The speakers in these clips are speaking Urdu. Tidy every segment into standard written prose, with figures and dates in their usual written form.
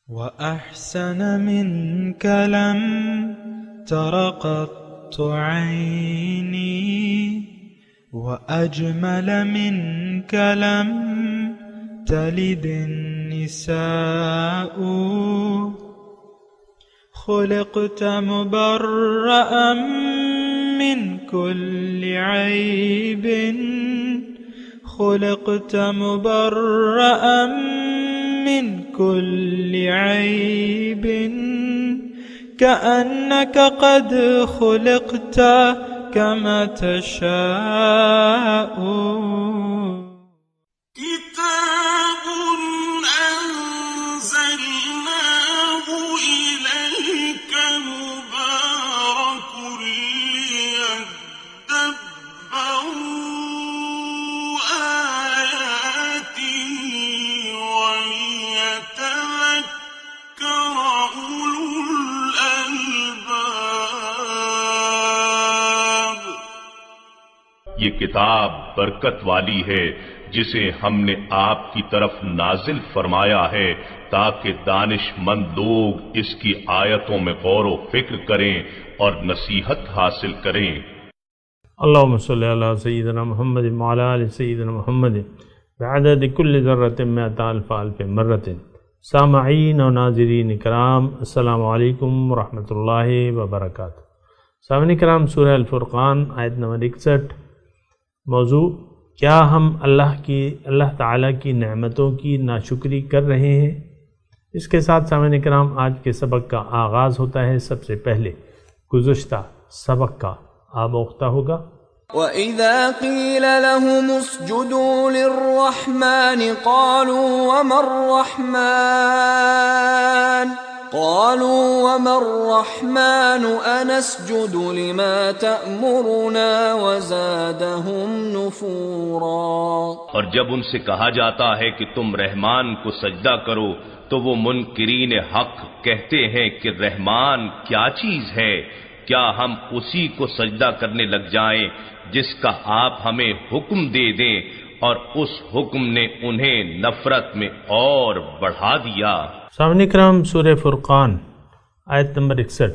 وأحسن منك لم تر قط عيني وأجمل منك لم تلد النساء خلقت مبرأ من كل عيب خلقت مبرأ من كل عيب كأنك قد خلقت كما تشاء كتاب أنزلناه إليك مبارك ليدبروا آياته وليتذكر أولو الألباب۔ یہ کتاب برکت والی ہے جسے ہم نے آپ کی طرف نازل فرمایا ہے تاکہ دانش مند لوگ اس کی آیتوں میں غور و فکر کریں اور نصیحت حاصل کریں۔ اللہم صلی علی سیدنا محمد وعلی آل سیدنا محمد بعدد کل ذرۃ مئۃ الف الف مرۃ۔ سامعین و ناظرین کرام، السلام علیکم ورحمۃ اللہ وبرکاتہ۔ سامعین کرام، سورہ الفرقان آیت نمبر 61۔ موضوع: کیا ہم اللہ تعالیٰ کی نعمتوں کی ناشکری کر رہے ہیں؟ اس کے ساتھ سامعین کرام آج کے سبق کا آغاز ہوتا ہے۔ سب سے پہلے گزشتہ سبق کا آموختہ ہوگا۔ وَإِذَا قِيلَ لَهُمُ اسْجُدُوا لِلرَّحْمَنِ قَالُوا وَمَا الرَّحْمَنُ أَنَسْجُدُ لِمَا تَأْمُرُنَا وَزَادَهُمْ نُفُورًا۔ اور جب ان سے کہا جاتا ہے کہ تم رحمان کو سجدہ کرو تو وہ منکرین حق کہتے ہیں کہ رحمان کیا چیز ہے؟ کیا ہم اسی کو سجدہ کرنے لگ جائیں جس کا آپ ہمیں حکم دے دیں؟ اور اس حکم نے انہیں نفرت میں اور بڑھا دیا۔ سامعین کرام، سورہ فرقان آیت نمبر 61۔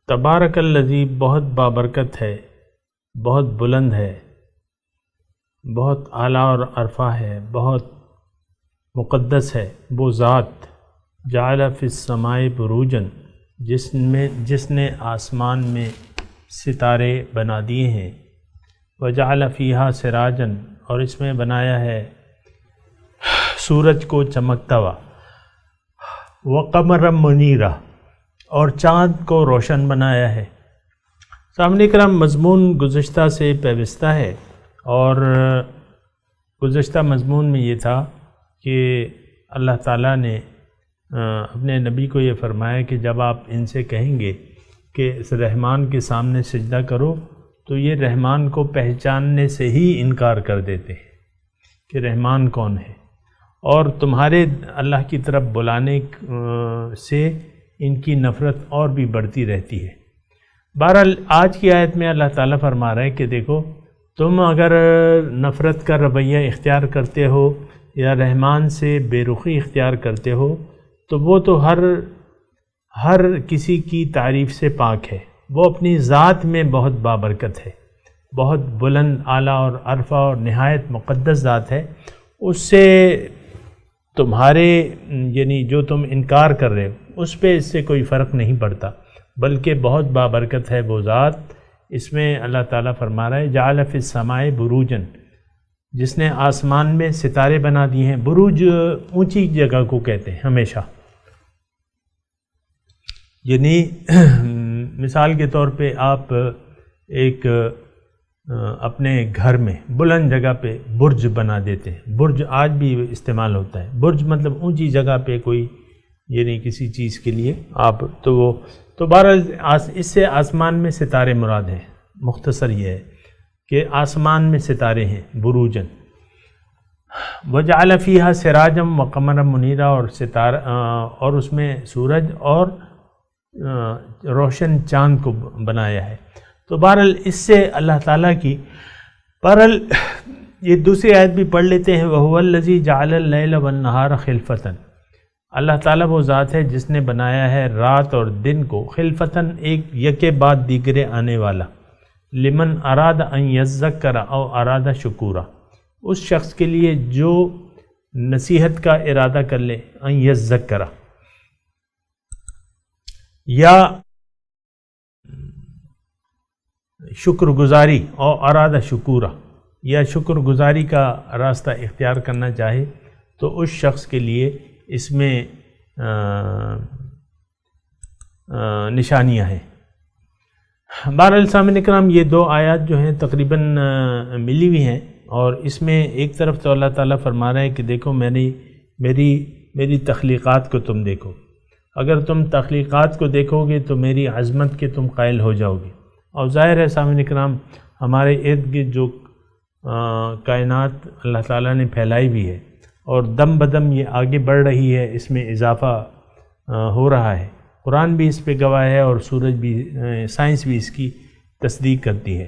تبارک الذی بہت بابرکت ہے، بہت بلند ہے، بہت اعلیٰ اور عرفہ ہے، بہت مقدس ہے وہ ذات جعل فی السماء بروجن، جس نے آسمان میں ستارے بنا دیے ہیں، وجعل فیہا سراجن، اور اس میں بنایا ہے سورج کو چمکتا ہوا، وقمرا منیرا، اور چاند کو روشن بنایا ہے۔ سامعین کرام، مضمون گزشتہ سے پیوستہ ہے، اور گزشتہ مضمون میں یہ تھا کہ اللہ تعالیٰ نے اپنے نبی کو یہ فرمایا کہ جب آپ ان سے کہیں گے کہ اس رحمان کے سامنے سجدہ کرو تو یہ رحمان کو پہچاننے سے ہی انکار کر دیتے ہیں کہ رحمان کون ہے، اور تمہارے اللہ کی طرف بلانے سے ان کی نفرت اور بھی بڑھتی رہتی ہے۔ بہرحال آج کی آیت میں اللہ تعالیٰ فرما رہا ہے کہ دیکھو، تم اگر نفرت کا رویہ اختیار کرتے ہو یا رحمان سے بے رخی اختیار کرتے ہو تو وہ تو ہر کسی کی تعریف سے پاک ہے، وہ اپنی ذات میں بہت بابرکت ہے، بہت بلند اعلیٰ اور عرفہ اور نہایت مقدس ذات ہے۔ اس سے تمہارے یعنی جو تم انکار کر رہے ہو اس پہ اس سے کوئی فرق نہیں پڑتا، بلکہ بہت بابرکت ہے وہ ذات۔ اس میں اللہ تعالیٰ فرما رہا ہے جعل فی السماء بروجن، جس نے آسمان میں ستارے بنا دیے ہیں۔ بروج اونچی جگہ کو کہتے ہیں ہمیشہ، یعنی مثال کے طور پہ آپ ایک اپنے گھر میں بلند جگہ پہ برج بنا دیتے ہیں۔ برج آج بھی استعمال ہوتا ہے، برج مطلب اونچی جگہ پہ کوئی یعنی کسی چیز کے لیے آپ تو بہرحال اس سے آسمان میں ستارے مراد ہیں۔ مختصر یہ ہے کہ آسمان میں ستارے ہیں بروجن۔ وجعل فیہا سراجم وقمرا منیرا، اور ستارہ اور اس میں سورج اور روشن چاند کو بنایا ہے۔ تو بہرحال اس سے اللہ تعالیٰ کی بہرحال یہ دوسری آیت بھی پڑھ لیتے ہیں، وَهُوَ الَّذِي جَعَلَ اللَّيْلَ وَالنَّهَارَ خِلْفَةً، اللہ تعالیٰ وہ ذات ہے جس نے بنایا ہے رات اور دن کو خلفتاً ایک یکے بعد دیگرے آنے والا، لمن اراد ان یذکر او اراد شکورا، اس شخص کے لیے جو نصیحت کا ارادہ کر لے، ان یذکر یا شکر گزاری اور ارادہ شکورا یا شکر گزاری کا راستہ اختیار کرنا چاہے تو اس شخص کے لیے اس میں نشانیاں ہیں۔ بہرحال سامعین کرام، یہ دو آیات جو ہیں تقریباً ملی ہوئی ہیں، اور اس میں ایک طرف تو اللہ تعالیٰ فرما رہے ہیں کہ دیکھو میری تخلیقات کو تم دیکھو، اگر تم تخلیقات کو دیکھو گے تو میری عظمت کے تم قائل ہو جاؤ گے۔ اور ظاہر ہے سامعین کرام، ہمارے ارد گرد جو کائنات اللہ تعالیٰ نے پھیلائی ہوئی ہے اور دم بدم یہ آگے بڑھ رہی ہے، اس میں اضافہ ہو رہا ہے، قرآن بھی اس پہ گواہ ہے اور سورج بھی، سائنس بھی اس کی تصدیق کرتی ہے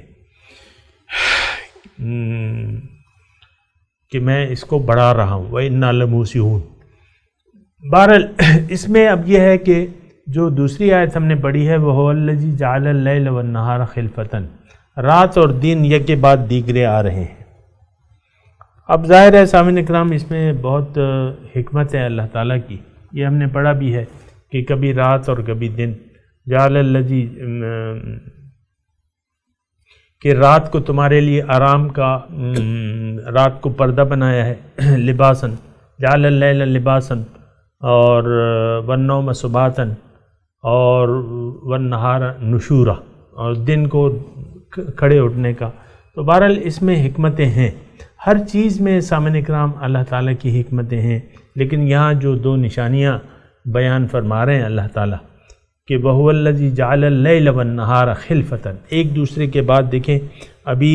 کہ میں اس کو بڑھا رہا ہوں، وَإِنَّا لَمُوسِعُونَ۔ بہرحال اس میں اب یہ ہے کہ جو دوسری آیت ہم نے پڑھی ہے، وَهُوَ الَّذِي جَعَلَ اللَّيْلَ وَالنَّهَارَ خِلْفَةً، رات اور دن یک کے بعد دیگرے آ رہے ہیں۔ اب ظاہر ہے سامعین اکرام، اس میں بہت حکمت ہے اللہ تعالیٰ کی، یہ ہم نے پڑھا بھی ہے کہ کبھی رات اور کبھی دن، جعل الذی، کہ رات کو تمہارے لیے آرام کا، رات کو پردہ بنایا ہے، لباسن، جعل اللیل لباسن، اور والنوم سباتن، اور والنہار نشورا، اور دن کو کھڑے اٹھنے کا۔ تو بہرحال اس میں حکمتیں ہیں، ہر چیز میں سامعین اکرام اللہ تعالیٰ کی حکمتیں ہیں، لیکن یہاں جو دو نشانیاں بیان فرما رہے ہیں اللہ تعالیٰ کہ وَهُوَ الَّذِي جَعَلَ اللَّيْلَ وَالنَّهَارَ خِلْفَةً، ایک دوسرے کے بعد دیکھیں، ابھی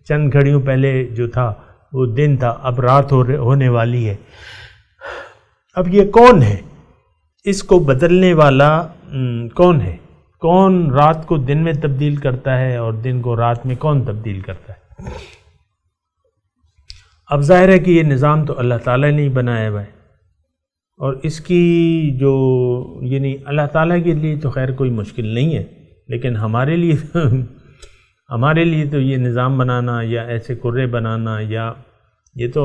چند گھڑیوں پہلے جو تھا وہ دن تھا، اب رات ہونے والی ہے۔ اب یہ کون ہے؟ اس کو بدلنے والا کون ہے؟ کون رات کو دن میں تبدیل کرتا ہے اور دن کو رات میں کون تبدیل کرتا ہے؟ اب ظاہر ہے کہ یہ نظام تو اللہ تعالیٰ نے ہی بنایا ہوا ہے، اور اس کی جو، یعنی اللہ تعالیٰ کے لیے تو خیر کوئی مشکل نہیں ہے، لیکن ہمارے لیے تو یہ نظام بنانا یا ایسے کرے بنانا، یا یہ تو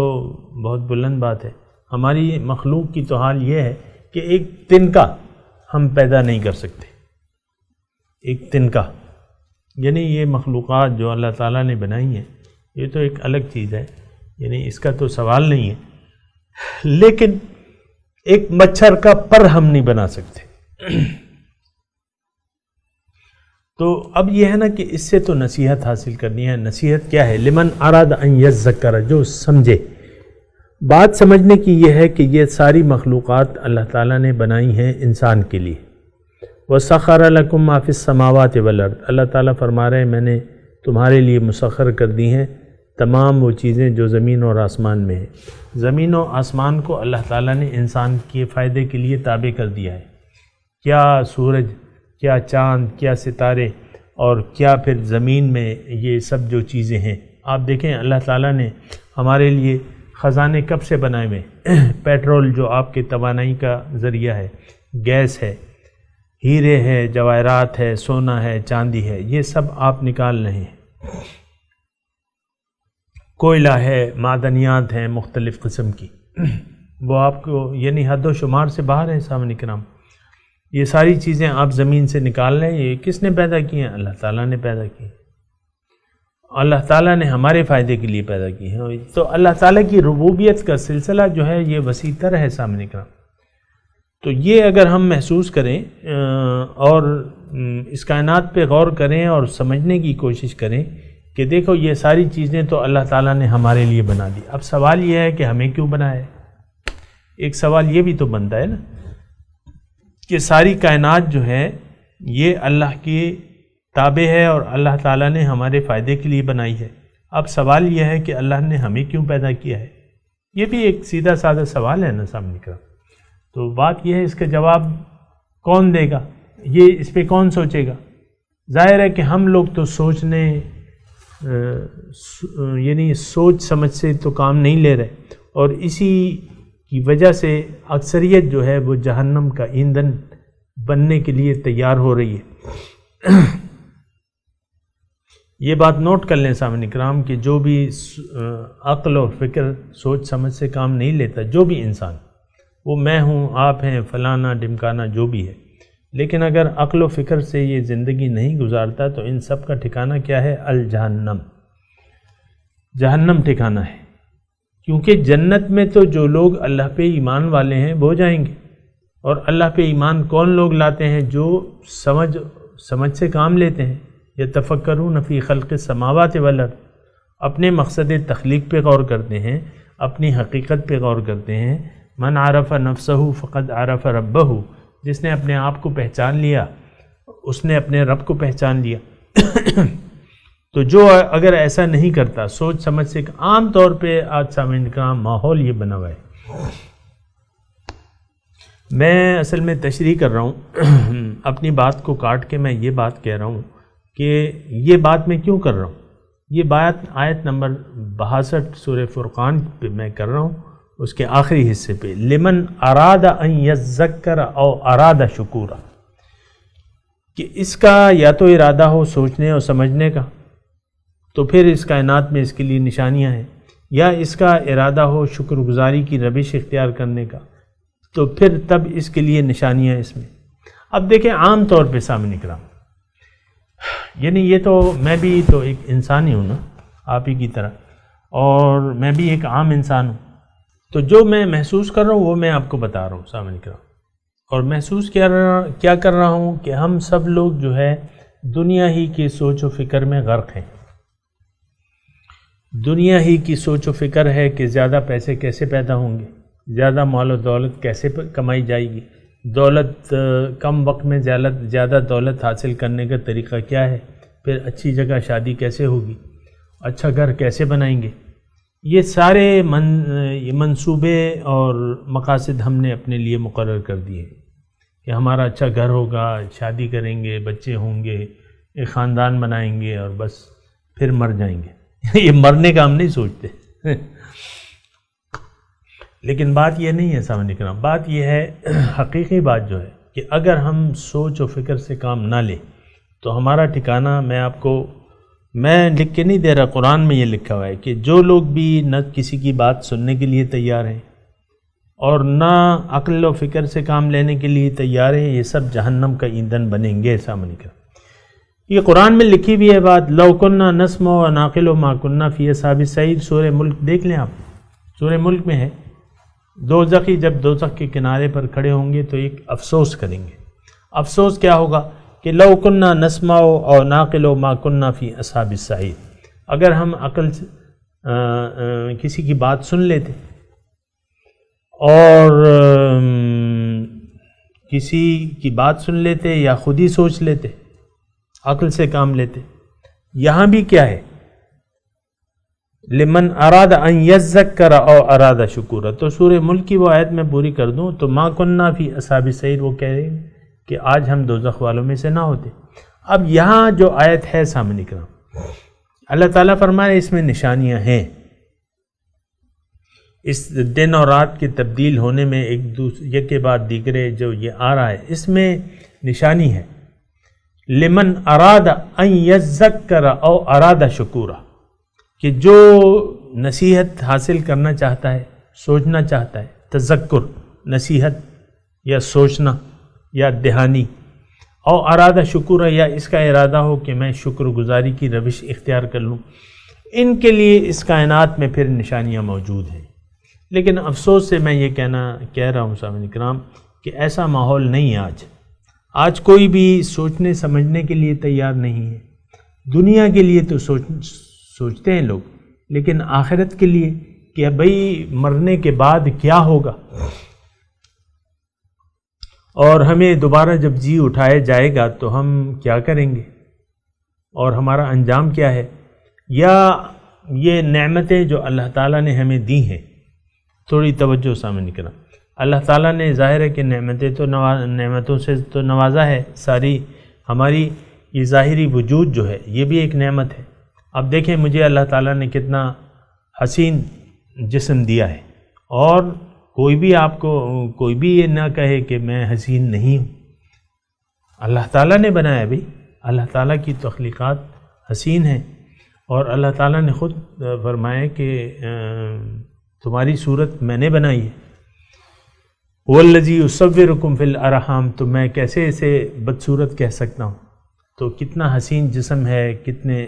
بہت بلند بات ہے۔ ہماری مخلوق کی تو حال یہ ہے کہ ایک تنکا ہم پیدا نہیں کر سکتے، ایک تنکا، یعنی یہ مخلوقات جو اللہ تعالیٰ نے بنائی ہیں یہ تو ایک الگ چیز ہے، یعنی اس کا تو سوال نہیں ہے، لیکن ایک مچھر کا پر ہم نہیں بنا سکتے۔ تو اب یہ ہے نا کہ اس سے تو نصیحت حاصل کرنی ہے۔ نصیحت کیا ہے؟ لمن اراد ان یذکر، جو سمجھے۔ بات سمجھنے کی یہ ہے کہ یہ ساری مخلوقات اللہ تعالیٰ نے بنائی ہیں انسان کے لیے۔ وَسَخَّرَ لَكُم مَّا فِي السَّمَاوَاتِ وَالْأَرْضِ، اللہ تعالیٰ فرما رہے ہیں میں نے تمہارے لیے مسخر کر دی ہیں تمام وہ چیزیں جو زمین اور آسمان میں ہیں۔ زمین و آسمان کو اللہ تعالیٰ نے انسان کے فائدے کے لیے تابع کر دیا ہے۔ کیا سورج، کیا چاند، کیا ستارے، اور کیا پھر زمین میں یہ سب جو چیزیں ہیں۔ آپ دیکھیں اللہ تعالیٰ نے ہمارے لیے خزانے کب سے بنائے ہوئے؟ پیٹرول جو آپ کے توانائی کا ذریعہ ہے، گیس ہے، ہیرے ہے، جواہرات ہے، سونا ہے، چاندی ہے، یہ سب آپ نکال رہے ہیں۔ کوئلہ ہے، معدنیات ہیں مختلف قسم کی، وہ آپ کو یعنی حد و شمار سے باہر ہیں سامنے کرام۔ یہ ساری چیزیں آپ زمین سے نکال رہے ہیں، یہ کس نے پیدا کی ہیں؟ اللہ تعالیٰ نے پیدا کی ہیں، اللہ تعالیٰ نے ہمارے فائدے کے لیے پیدا کی ہیں۔ تو اللہ تعالیٰ کی ربوبیت کا سلسلہ جو ہے یہ وسیع تر ہے سامنے کرام۔ تو یہ اگر ہم محسوس کریں اور اس کائنات پہ غور کریں اور سمجھنے کی کوشش کریں کہ دیکھو یہ ساری چیزیں تو اللہ تعالیٰ نے ہمارے لیے بنا دی، اب سوال یہ ہے کہ ہمیں کیوں بنایا ہے؟ ایک سوال یہ بھی تو بنتا ہے نا کہ ساری کائنات جو ہے یہ اللہ کی تابع ہے اور اللہ تعالیٰ نے ہمارے فائدے کے لیے بنائی ہے۔ اب سوال یہ ہے کہ اللہ نے ہمیں کیوں پیدا کیا ہے؟ یہ بھی ایک سیدھا سادہ سوال ہے نا سامنے کا۔ تو بات یہ ہے اس کا جواب کون دے گا؟ یہ اس پہ کون سوچے گا؟ ظاہر ہے کہ ہم لوگ تو سوچنے یعنی سوچ سمجھ سے تو کام نہیں لے رہے، اور اسی کی وجہ سے اکثریت جو ہے وہ جہنم کا ایندھن بننے کے لیے تیار ہو رہی ہے۔ یہ بات نوٹ کر لیں سامعین کرام کہ جو بھی عقل اور فکر سوچ سمجھ سے کام نہیں لیتا، جو بھی انسان، وہ میں ہوں، آپ ہیں، فلانا ڈمکانا جو بھی ہے، لیکن اگر عقل و فکر سے یہ زندگی نہیں گزارتا تو ان سب کا ٹھکانہ کیا ہے؟ الجہنم، جہنم ٹھکانہ ہے۔ کیونکہ جنت میں تو جو لوگ اللہ پہ ایمان والے ہیں وہ جائیں گے، اور اللہ پہ ایمان کون لوگ لاتے ہیں؟ جو سمجھ سے کام لیتے ہیں۔ یتفکرون فی خلق السماوات والارض، اپنے مقصد تخلیق پہ غور کرتے ہیں، اپنی حقیقت پہ غور کرتے ہیں۔ من عرف نفسہ فقد عرف ربہ، جس نے اپنے آپ کو پہچان لیا اس نے اپنے رب کو پہچان لیا۔ تو جو اگر ایسا نہیں کرتا، سوچ سمجھ سے، عام طور پہ آج سامعین کرام ماحول یہ بنا ہوا ہے۔ میں اصل میں تشریح کر رہا ہوں، اپنی بات کو کاٹ کے میں یہ بات کہہ رہا ہوں کہ یہ بات میں کیوں کر رہا ہوں۔ یہ بات آیت نمبر 62 سورہ فرقان پہ میں کر رہا ہوں، اس کے آخری حصے پہ، لمن اراد ان یذکر او اراد شکورا، کہ اس کا یا تو ارادہ ہو سوچنے اور سمجھنے کا تو پھر اس کائنات میں اس کے لیے نشانیاں ہیں، یا اس کا ارادہ ہو شکر گزاری کی روش اختیار کرنے کا تو پھر تب اس کے لیے نشانیاں اس میں۔ اب دیکھیں عام طور پہ سامنے کرام، یعنی یہ تو میں بھی تو ایک انسان ہی ہوں نا، آپ ہی کی طرح، اور میں بھی ایک عام انسان ہوں، تو جو میں محسوس کر رہا ہوں وہ میں آپ کو بتا رہا ہوں سامنے کرام۔ اور محسوس کیا کر رہا ہوں کہ ہم سب لوگ جو ہے دنیا ہی کی سوچ و فکر میں غرق ہیں۔ دنیا ہی کی سوچ و فکر ہے کہ زیادہ پیسے کیسے پیدا ہوں گے، زیادہ مال و دولت کیسے کمائی جائے گی، دولت کم وقت میں زیادہ دولت حاصل کرنے کا طریقہ کیا ہے، پھر اچھی جگہ شادی کیسے ہوگی، اچھا گھر کیسے بنائیں گے۔ یہ سارے منصوبے اور مقاصد ہم نے اپنے لیے مقرر کر دیے کہ ہمارا اچھا گھر ہوگا، شادی کریں گے، بچے ہوں گے، ایک خاندان بنائیں گے اور بس پھر مر جائیں گے۔ یہ مرنے کا ہم نہیں سوچتے۔ لیکن بات یہ نہیں ہے سامنے کرام، بات یہ ہے، حقیقی بات جو ہے کہ اگر ہم سوچ و فکر سے کام نہ لیں تو ہمارا ٹھکانہ، میں لکھ کے نہیں دے رہا، قرآن میں یہ لکھا ہوا ہے کہ جو لوگ بھی نہ کسی کی بات سننے کے لیے تیار ہیں اور نہ عقل و فکر سے کام لینے کے لیے تیار ہیں، یہ سب جہنم کا ایندھن بنیں گے سامنے کرام۔ یہ قرآن میں لکھی بھی ہے بات، لو کننا نسمع و نعقل ما کننا فی اصحاب السعیر، سورہ ملک دیکھ لیں آپ، سورہ ملک میں ہے، دوزخی جب دوزخ کے کنارے پر کھڑے ہوں گے تو ایک افسوس کریں گے۔ افسوس کیا ہوگا کہ لو کننا نسمع و نعقل ما کننا فی اصحاب السعیر، اگر ہم عقل سے کسی کی بات سن لیتے اور کسی کی بات سن لیتے یا خود ہی سوچ لیتے، عقل سے کام لیتے۔ یہاں بھی کیا ہے، لمن اراد ان یذکر او اراد شکورا، تو سورہ ملک کی وہ آیت میں پوری کر دوں تو ما کننا فی اصحاب السعیر، وہ کہہ رہے ہیں کہ آج ہم دوزخ والوں میں سے نہ ہوتے۔ اب یہاں جو آیت ہے سامنے کرام، اللہ تعالیٰ فرمائے اس میں نشانیاں ہیں، اس دن اور رات کے تبدیل ہونے میں ایک کے بعد دیگرے جو یہ آ رہا ہے، اس میں نشانی ہے۔ لمن اراد ان یذکر او اراد شکورا، کہ جو نصیحت حاصل کرنا چاہتا ہے، سوچنا چاہتا ہے، تذکر نصیحت یا سوچنا یا دہانی، او ارادہ شکورا، یا اس کا ارادہ ہو کہ میں شکر گزاری کی روش اختیار کر لوں، ان کے لیے اس کائنات میں پھر نشانیاں موجود ہیں۔ لیکن افسوس سے میں یہ کہہ رہا ہوں سامعین کرام کہ ایسا ماحول نہیں ہے آج کوئی بھی سوچنے سمجھنے کے لیے تیار نہیں ہے۔ دنیا کے لیے تو سوچتے ہیں لوگ، لیکن آخرت کے لیے کہ بھئی مرنے کے بعد کیا ہوگا، اور ہمیں دوبارہ جب جی اٹھایا جائے گا تو ہم کیا کریں گے اور ہمارا انجام کیا ہے، یا یہ نعمتیں جو اللہ تعالیٰ نے ہمیں دی ہیں، تھوڑی توجہ سامنے کریں۔ اللہ تعالیٰ نے ظاہر ہے کہ نعمتوں سے تو نوازا ہے، ساری ہماری یہ ظاہری وجود جو ہے یہ بھی ایک نعمت ہے۔ اب دیکھیں مجھے اللہ تعالیٰ نے کتنا حسین جسم دیا ہے، اور کوئی بھی آپ کو کوئی بھی یہ نہ کہے کہ میں حسین نہیں ہوں. اللہ تعالیٰ نے بنایا بھائی، اللہ تعالیٰ کی تخلیقات حسین ہیں، اور اللہ تعالیٰ نے خود فرمایا کہ تمہاری صورت میں نے بنائی ہے. وَالَّذِي يُصَوِّرُكُمْ فِي الْأَرْحَامِ، تو میں کیسے اسے بدصورت کہہ سکتا ہوں؟ تو کتنا حسین جسم ہے، کتنے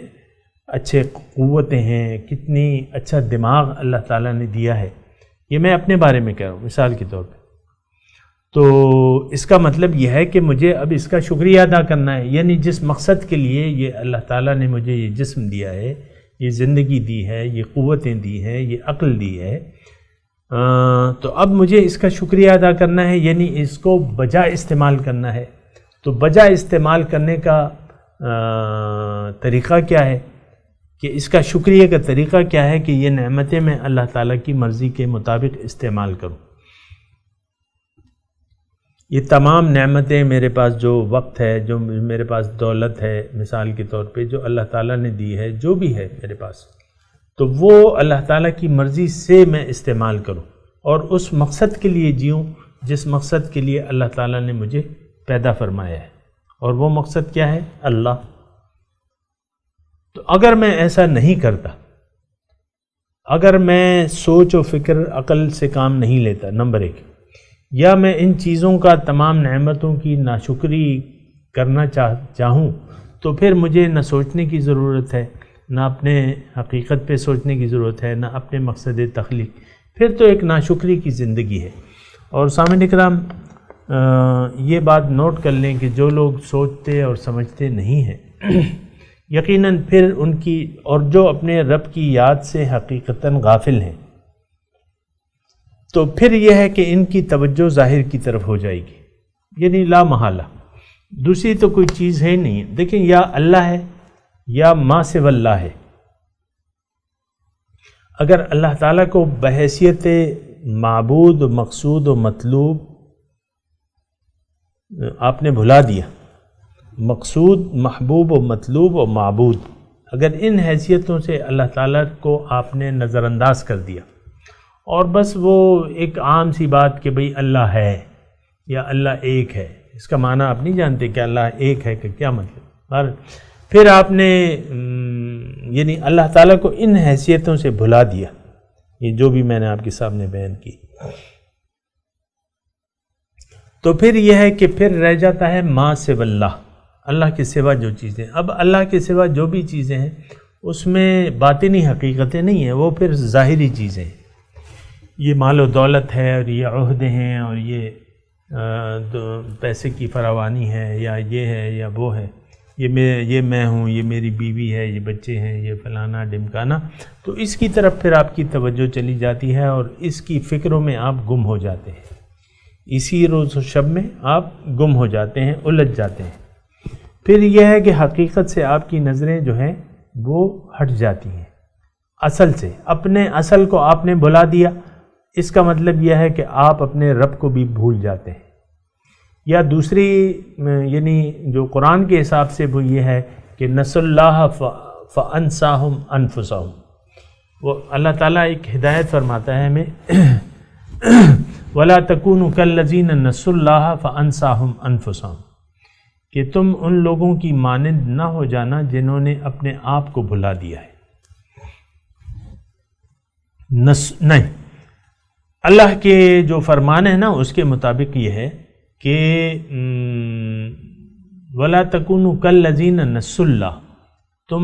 اچھے قوتیں ہیں، کتنی اچھا دماغ اللہ تعالیٰ نے دیا ہے. یہ میں اپنے بارے میں کہہ رہا ہوں مثال کے طور پہ. تو اس کا مطلب یہ ہے کہ مجھے اب اس کا شکریہ ادا کرنا ہے، یعنی جس مقصد کے لیے یہ اللہ تعالیٰ نے مجھے یہ جسم دیا ہے، یہ زندگی دی ہے، یہ قوتیں دی ہیں، یہ عقل دی ہے، تو اب مجھے اس کا شکریہ ادا کرنا ہے، یعنی اس کو بجا استعمال کرنا ہے. تو بجا استعمال کرنے کا طریقہ کیا ہے، کہ اس کا شکریہ کا طریقہ کیا ہے کہ یہ نعمتیں میں اللہ تعالیٰ کی مرضی کے مطابق استعمال کروں. یہ تمام نعمتیں میرے پاس، جو وقت ہے، جو میرے پاس دولت ہے مثال کے طور پہ، جو اللہ تعالیٰ نے دی ہے، جو بھی ہے میرے پاس، تو وہ اللہ تعالیٰ کی مرضی سے میں استعمال کروں اور اس مقصد کے لیے جیوں جس مقصد کے لیے اللہ تعالیٰ نے مجھے پیدا فرمایا ہے. اور وہ مقصد کیا ہے؟ اللہ. تو اگر میں ایسا نہیں کرتا، اگر میں سوچ و فکر عقل سے کام نہیں لیتا، نمبر 1، یا میں ان چیزوں کا تمام نعمتوں کی ناشکری کرنا چاہوں، تو پھر مجھے نہ سوچنے کی ضرورت ہے، نہ اپنے حقیقت پہ سوچنے کی ضرورت ہے، نہ اپنے مقصد تخلیق. پھر تو ایک ناشکری کی زندگی ہے. اور سامعین کرام، یہ بات نوٹ کر لیں کہ جو لوگ سوچتے اور سمجھتے نہیں ہیں، یقیناً پھر ان کی، اور جو اپنے رب کی یاد سے حقیقتاً غافل ہیں، تو پھر یہ ہے کہ ان کی توجہ ظاہر کی طرف ہو جائے گی، یعنی لا محالہ دوسری تو کوئی چیز ہے نہیں. دیکھیں، یا اللہ ہے یا ما سوی اللہ ہے. اگر اللہ تعالیٰ کو بحیثیت معبود و مقصود و مطلوب آپ نے بھلا دیا، مقصود، محبوب و مطلوب و معبود، اگر ان حیثیتوں سے اللہ تعالیٰ کو آپ نے نظر انداز کر دیا، اور بس وہ ایک عام سی بات کہ بھئی اللہ ہے یا اللہ ایک ہے، اس کا معنی آپ نہیں جانتے کہ اللہ ایک ہے کہ کیا مطلب. پھر آپ نے یعنی اللہ تعالیٰ کو ان حیثیتوں سے بھلا دیا، یہ جو بھی میں نے آپ کے سامنے بیان کی. تو پھر یہ ہے کہ پھر رہ جاتا ہے ما سوی اللہ، اللہ کے سوا جو چیزیں. اب اللہ کے سوا جو بھی چیزیں ہیں اس میں باطنی حقیقتیں نہیں ہیں، وہ پھر ظاہری چیزیں ہیں. یہ مال و دولت ہے، اور یہ عہدے ہیں، اور یہ پیسے کی فراوانی ہے، یا یہ ہے یا وہ ہے، یہ میں ہوں، یہ میری بیوی ہے، یہ بچے ہیں، یہ فلانا ڈمکانا. تو اس کی طرف پھر آپ کی توجہ چلی جاتی ہے، اور اس کی فکروں میں آپ گم ہو جاتے ہیں. اسی روز و شب میں آپ گم ہو جاتے ہیں، الجھ جاتے ہیں. پھر یہ ہے کہ حقیقت سے آپ کی نظریں جو ہیں وہ ہٹ جاتی ہیں، اصل سے. اپنے اصل کو آپ نے بھلا دیا، اس کا مطلب یہ ہے کہ آپ اپنے رب کو بھی بھول جاتے ہیں. یا دوسری یعنی جو قرآن کے حساب سے وہ یہ ہے کہ نسوا اللہ فانساہم انفسہم. وہ اللہ تعالیٰ ایک ہدایت فرماتا ہے ہمیں وَلَا تَكُونُوا كَالَّذِينَ نَسُوا اللَّهَ فَأَنسَاهُمْ أَنفُسَهُمْ، کہ تم ان لوگوں کی مانند نہ ہو جانا جنہوں نے اپنے آپ کو بھلا دیا ہے. نہیں، اللہ کے جو فرمان ہے نا اس کے مطابق یہ ہے کہ وَلَا تَكُونُوا كَالَّذِينَ نَسُوا اللَّهَ، تم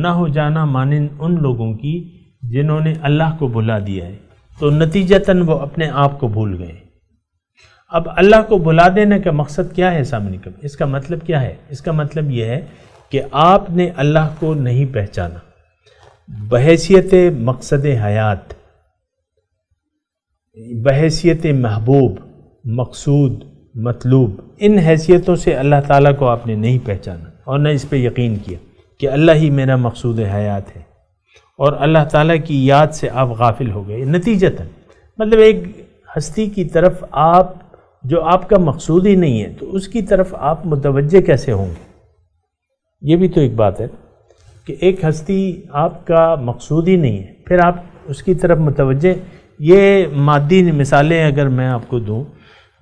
نہ ہو جانا مانند ان لوگوں کی جنہوں نے اللہ کو بھلا دیا ہے. تو نتیجتاً وہ اپنے آپ کو بھول گئے. اب اللہ کو بھلا دینے کا مقصد کیا ہے سامنے کا؟ اس کا مطلب کیا ہے؟ اس کا مطلب یہ ہے کہ آپ نے اللہ کو نہیں پہچانا بحیثیت مقصد حیات، بحیثیت محبوب، مقصود، مطلوب. ان حیثیتوں سے اللہ تعالیٰ کو آپ نے نہیں پہچانا اور نہ اس پہ یقین کیا کہ اللہ ہی میرا مقصود حیات ہے، اور اللہ تعالیٰ کی یاد سے آپ غافل ہو گئے. نتیجتاً مطلب ایک ہستی کی طرف آپ جو آپ کا مقصود ہی نہیں ہے تو اس کی طرف آپ متوجہ کیسے ہوں گے؟ یہ بھی تو ایک بات ہے کہ ایک ہستی آپ کا مقصود ہی نہیں ہے، پھر آپ اس کی طرف متوجہ یہ مادی مثالیں اگر میں آپ کو دوں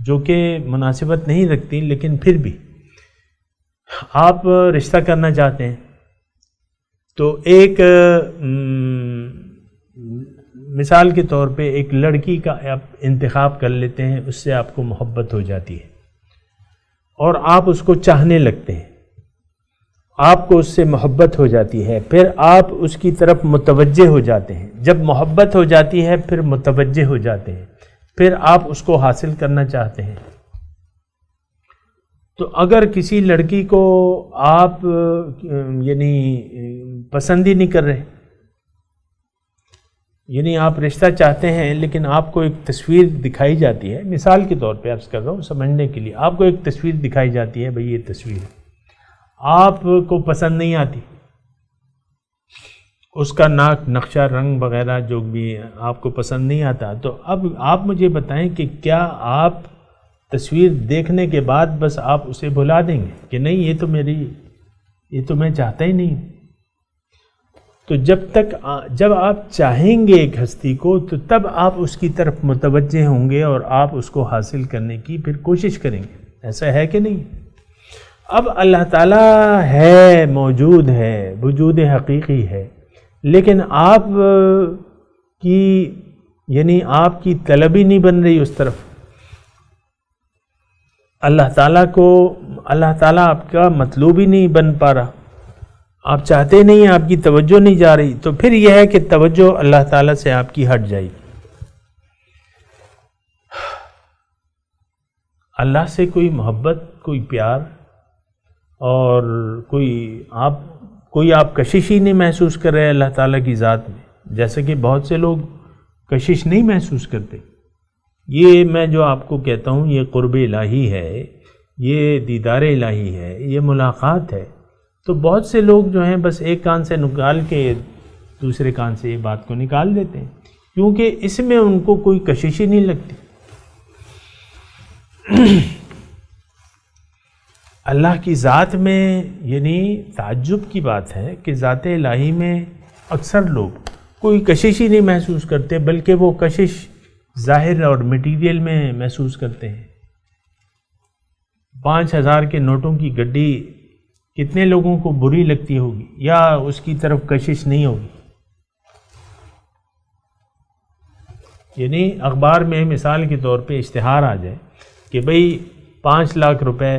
جو کہ مناسبت نہیں رکھتی، لیکن پھر بھی آپ رشتہ کرنا چاہتے ہیں تو ایک مثال کے طور پہ ایک لڑکی کا آپ انتخاب کر لیتے ہیں، اس سے آپ کو محبت ہو جاتی ہے اور آپ اس کو چاہنے لگتے ہیں، آپ کو اس سے محبت ہو جاتی ہے، پھر آپ اس کی طرف متوجہ ہو جاتے ہیں، جب محبت ہو جاتی ہے پھر متوجہ ہو جاتے ہیں، پھر آپ اس کو حاصل کرنا چاہتے ہیں۔ تو اگر کسی لڑکی کو آپ یعنی پسند ہی نہیں کر رہے، یعنی آپ رشتہ چاہتے ہیں لیکن آپ کو ایک تصویر دکھائی جاتی ہے، مثال کے طور پہ عرض کر رہا ہوں سمجھنے کے لیے، آپ کو ایک تصویر دکھائی جاتی ہے، بھئی یہ تصویر ہے، آپ کو پسند نہیں آتی، اس کا ناک نقشہ رنگ وغیرہ جو بھی آپ کو پسند نہیں آتا، تو اب آپ مجھے بتائیں کہ کیا آپ تصویر دیکھنے کے بعد بس آپ اسے بھلا دیں گے کہ نہیں یہ تو میں چاہتا ہی نہیں؟ تو جب آپ چاہیں گے ایک ہستی کو تو تب آپ اس کی طرف متوجہ ہوں گے اور آپ اس کو حاصل کرنے کی پھر کوشش کریں گے، ایسا ہے کہ نہیں؟ اب اللہ تعالیٰ ہے، موجود ہے، وجود حقیقی ہے، لیکن آپ کی یعنی آپ کی طلب ہی نہیں بن رہی اس طرف، اللہ تعالیٰ آپ کا مطلوب ہی نہیں بن پا رہا، آپ چاہتے نہیں، آپ کی توجہ نہیں جا رہی، تو پھر یہ ہے کہ توجہ اللہ تعالیٰ سے آپ کی ہٹ جائے گی۔ اللہ سے کوئی محبت، کوئی پیار اور کوئی آپ کشش ہی نہیں محسوس کر رہے اللہ تعالیٰ کی ذات میں، جیسے کہ بہت سے لوگ کشش نہیں محسوس کرتے۔ یہ میں جو آپ کو کہتا ہوں یہ قرب الہی ہے، یہ دیدار الہی ہے، یہ ملاقات ہے، تو بہت سے لوگ جو ہیں بس ایک کان سے نکال کے دوسرے کان سے یہ بات کو نکال دیتے ہیں، کیونکہ اس میں ان کو کوئی کشش ہی نہیں لگتی۔ اللہ کی ذات میں یعنی تعجب کی بات ہے کہ ذات الہی میں اکثر لوگ کوئی کشش ہی نہیں محسوس کرتے، بلکہ وہ کشش ظاہر اور میٹیریل میں محسوس کرتے ہیں۔ 5000 کے نوٹوں کی گڈی کتنے لوگوں کو بری لگتی ہوگی یا اس کی طرف کشش نہیں ہوگی؟ یعنی اخبار میں مثال کے طور پہ اشتہار آ جائے کہ بھئی 5 لاکھ روپے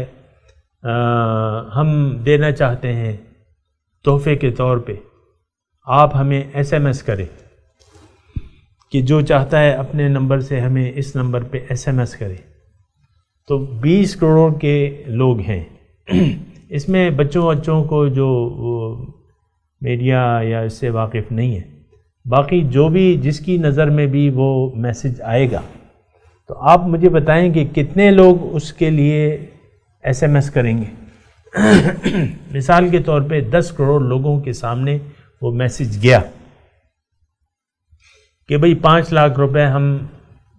ہم دینا چاہتے ہیں تحفے کے طور پہ، آپ ہمیں ایس ایم ایس کریں، کہ جو چاہتا ہے اپنے نمبر سے ہمیں اس نمبر پہ ایس ایم ایس کرے، تو 20 کروڑ کے لوگ ہیں۔ اس میں بچوں کو جو میڈیا یا اس سے واقف نہیں ہے، باقی جو بھی جس کی نظر میں بھی وہ میسج آئے گا، تو آپ مجھے بتائیں کہ کتنے لوگ اس کے لیے ایس ایم ایس کریں گے؟ مثال کے طور پہ 10 کروڑ لوگوں کے سامنے وہ میسج گیا کہ بھئی 5 لاکھ روپے ہم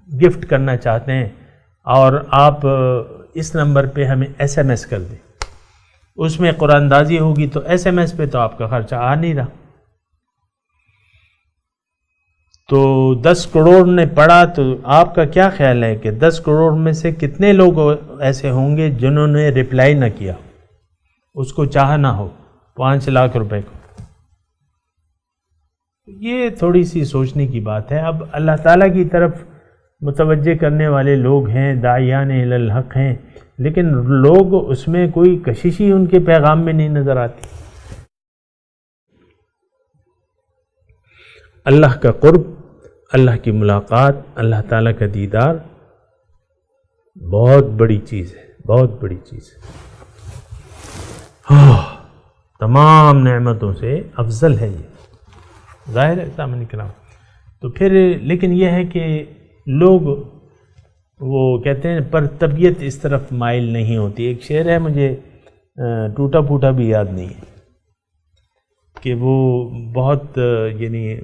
گفٹ کرنا چاہتے ہیں اور آپ اس نمبر پہ ہمیں ایس ایم ایس کر دیں۔ اس میں قرآن دازی ہوگی تو ایس ایم ایس پہ تو آپ کا خرچہ آ نہیں رہا، تو 10 کروڑ نے پڑھا، تو آپ کا کیا خیال ہے کہ 10 کروڑ میں سے کتنے لوگ ایسے ہوں گے جنہوں نے رپلائی نہ کیا، اس کو چاہا نہ ہو 5 لاکھ روپے کو؟ یہ تھوڑی سی سوچنے کی بات ہے۔ اب اللہ تعالیٰ کی طرف متوجہ کرنے والے لوگ ہیں، داعیان الی الحق ہیں، لیکن لوگ اس میں کوئی کشش ہی ان کے پیغام میں نہیں نظر آتی۔ اللہ کا قرب، اللہ کی ملاقات، اللہ تعالیٰ کا دیدار بہت بڑی چیز ہے، بہت بڑی چیز ہے، تمام نعمتوں سے افضل ہے یہ، ظاہر ہے سامنے کرام۔ تو پھر لیکن یہ ہے کہ لوگ وہ کہتے ہیں پر طبیعت اس طرف مائل نہیں ہوتی۔ ایک شعر ہے، مجھے ٹوٹا پھوٹا بھی یاد نہیں ہے، کہ وہ بہت یعنی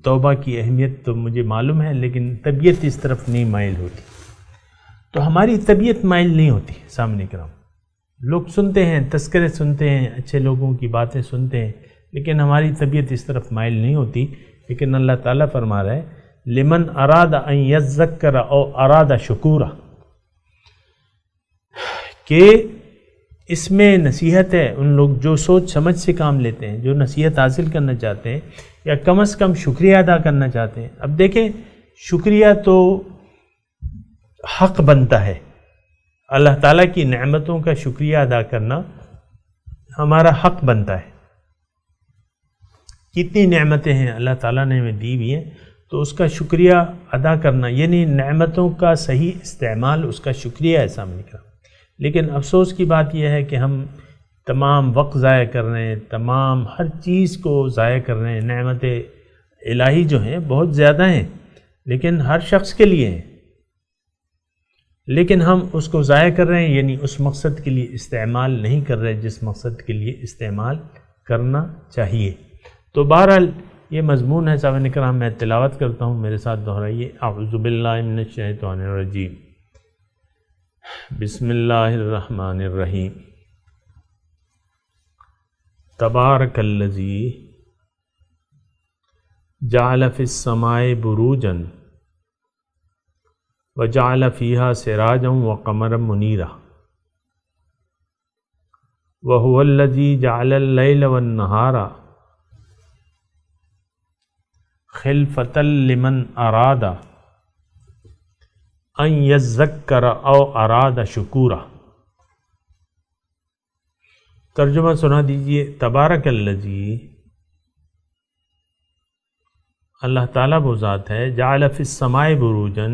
توبہ کی اہمیت تو مجھے معلوم ہے، لیکن طبیعت اس طرف نہیں مائل ہوتی۔ تو ہماری طبیعت مائل نہیں ہوتی سامنے کرام، لوگ سنتے ہیں، تذکرے سنتے ہیں، اچھے لوگوں کی باتیں سنتے ہیں، لیکن ہماری طبیعت اس طرف مائل نہیں ہوتی۔ لیکن اللہ تعالیٰ فرما رہا ہے لمن اراد ان یذکر او اراد شکورا، کہ اس میں نصیحت ہے ان لوگ جو سوچ سمجھ سے کام لیتے ہیں، جو نصیحت حاصل کرنا چاہتے ہیں یا کم از کم شکریہ ادا کرنا چاہتے ہیں۔ اب دیکھیں شکریہ تو حق بنتا ہے، اللہ تعالیٰ کی نعمتوں کا شکریہ ادا کرنا ہمارا حق بنتا ہے۔ کتنی نعمتیں ہیں اللہ تعالیٰ نے ہمیں دی ہوئی ہیں، تو اس کا شکریہ ادا کرنا یعنی نعمتوں کا صحیح استعمال، اس کا شکریہ ہے سامنے کا۔ لیکن افسوس کی بات یہ ہے کہ ہم تمام وقت ضائع کر رہے ہیں، تمام ہر چیز کو ضائع کر رہے ہیں۔ نعمت الہی جو ہیں بہت زیادہ ہیں لیکن ہر شخص کے لیے ہیں، لیکن ہم اس کو ضائع کر رہے ہیں، یعنی اس مقصد کے لیے استعمال نہیں کر رہے جس مقصد کے لیے استعمال کرنا چاہیے۔ تو بہرحال یہ مضمون ہے صاحب کرام، میں تلاوت کرتا ہوں، میرے ساتھ دہرائیے۔ اعوذ باللہ من الشیطان الرجیم، بسم اللہ الرحمن الرحیم۔ تبارک الذی جعل فی السماء بروجا وجعل فیہا سراجا وقمرا منیرا وہو الذی جعل اللیل والنہار خلفۃ لمن اراد ان یذکر او اراد شکورا۔ ترجمہ سنا دیجئے۔ تبارک الذی، اللہ تعالیٰ وہ ذات ہے، جعل فی السماء بروجن،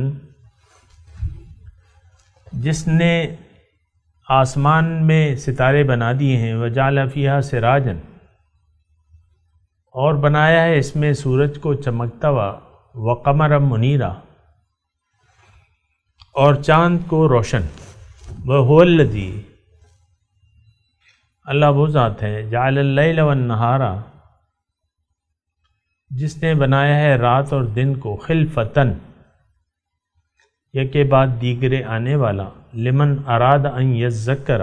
جس نے آسمان میں ستارے بنا دیے ہیں، وجعل فیہا سراجن، اور بنایا ہے اس میں سورج کو چمکتا ہوا، وقمرا منیرا، اور چاند کو روشن۔ وہو الذی، اللہ وہ ذات ہے، جعل اللیل والنہار، جس نے بنایا ہے رات اور دن کو، خلفتن، یکے بعد دیگرے آنے والا، لمن اراد ان یذکر،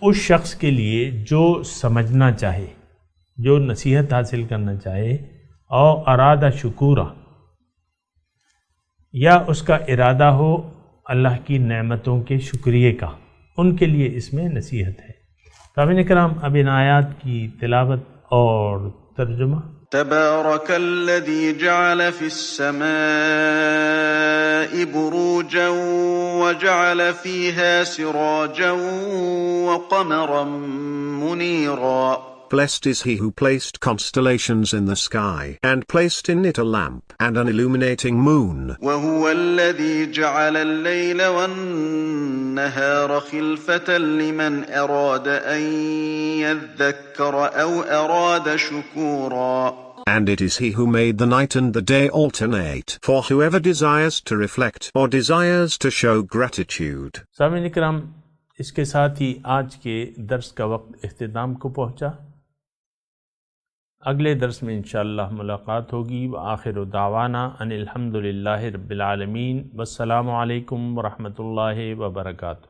اس شخص کے لیے جو سمجھنا چاہے، جو نصیحت حاصل کرنا چاہے، او اراد شکورا، یا اس کا ارادہ ہو اللہ کی نعمتوں کے شکریہ کا، ان کے لیے اس میں نصیحت ہے۔ سامعین کرام، اب ان آیات کی تلاوت اور ترجمہ۔ تبارك الذي جعل في السماء بروجا وجعل فيها سراجا وقمرا منيرا. Blessed is he who placed constellations in the sky, and placed in it a lamp, and an illuminating moon. وهو الذي جعل الليل والنهار خلفة لمن أراد أن يذكر أو أراد شكورا. And it is he who made the night and the day alternate, for whoever desires to reflect or desires to show gratitude. سامعین اکرام، اس کے ساتھ ہی آج کے درس کا وقت اختتام کو پہنچا۔ اگلے درس میں انشاءاللہ ملاقات ہوگی۔ وآخر دعوانا ان الحمدللہ رب العالمین، والسلام علیکم ورحمۃ اللہ وبرکاتہ۔